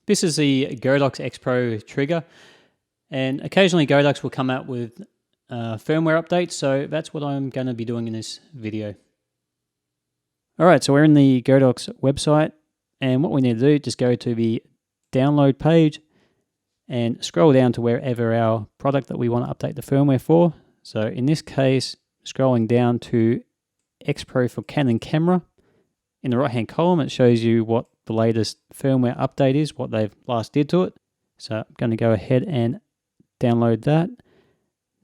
This is the Godox XPro trigger, and occasionally Godox will come out with firmware updates, so that's what I'm going to be doing in this video. Alright, so we're in the Godox website, and what we need to do is just go to the download page and scroll down to wherever our product that we want to update the firmware for. So in this case, scrolling down to XPro for Canon camera. In the right hand column, it shows you what the latest firmware update is, what they've last did to it. So I'm going to go ahead and download that.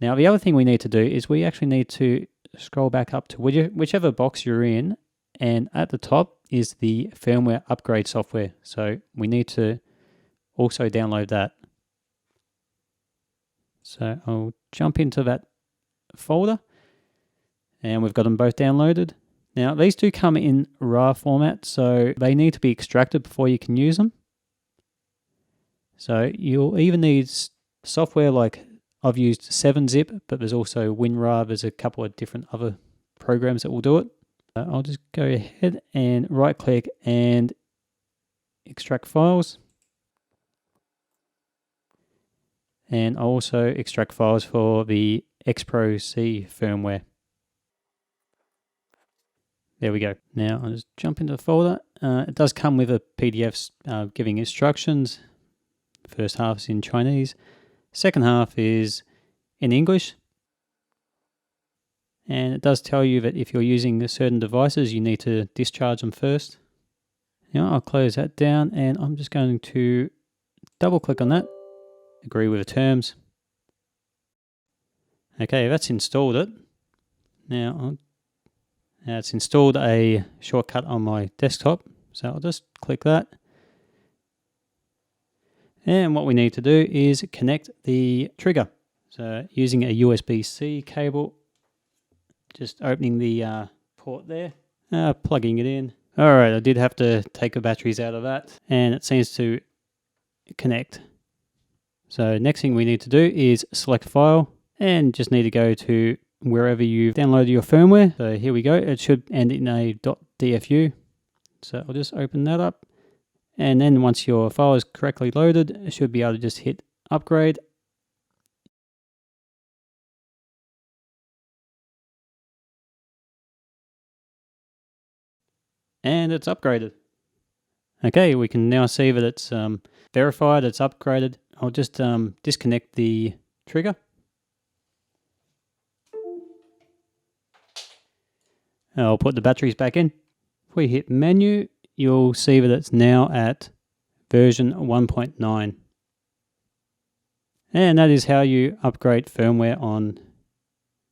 Now the other thing we need to do is we actually need to scroll back up to whichever box you're in, and at the top is the firmware upgrade software. So we need to also download that. So I'll jump into that folder, and we've got them both downloaded. Now these do come in RAR format, so they need to be extracted before you can use them. So you'll even need software like I've used 7-zip, but there's also WinRAR. There's a couple of different other programs that will do it. I'll just go ahead and right click and extract files. And I'll also extract files for the XPro C firmware. There we go. Now I'll just jump into the folder. It does come with a PDF giving instructions. First half is in Chinese. Second half is in English. And it does tell you that if you're using certain devices, you need to discharge them first. Now I'll close that down, and I'm just going to double click on that. Agree with the terms. Okay, that's installed it. Now it's installed a shortcut on my desktop, so I'll just click that. And what we need to do is connect the trigger. So using a USB-C cable, just opening the port there, plugging it in. Alright, I did have to take the batteries out of that, and it seems to connect. So next thing we need to do is select file, and just need to go to wherever you've downloaded your firmware. So here we go. It should end in a .dfu. So I'll just open that up. And then once your file is correctly loaded, it should be able to just hit upgrade. And it's upgraded. Okay, we can now see that it's verified, it's upgraded. I'll just disconnect the trigger. I'll put the batteries back in. If we hit menu, you'll see that it's now at version 1.9. And that is how you upgrade firmware on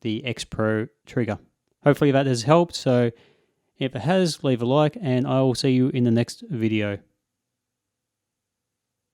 the XPro trigger. Hopefully that has helped. So if it has, leave a like, and I will see you in the next video.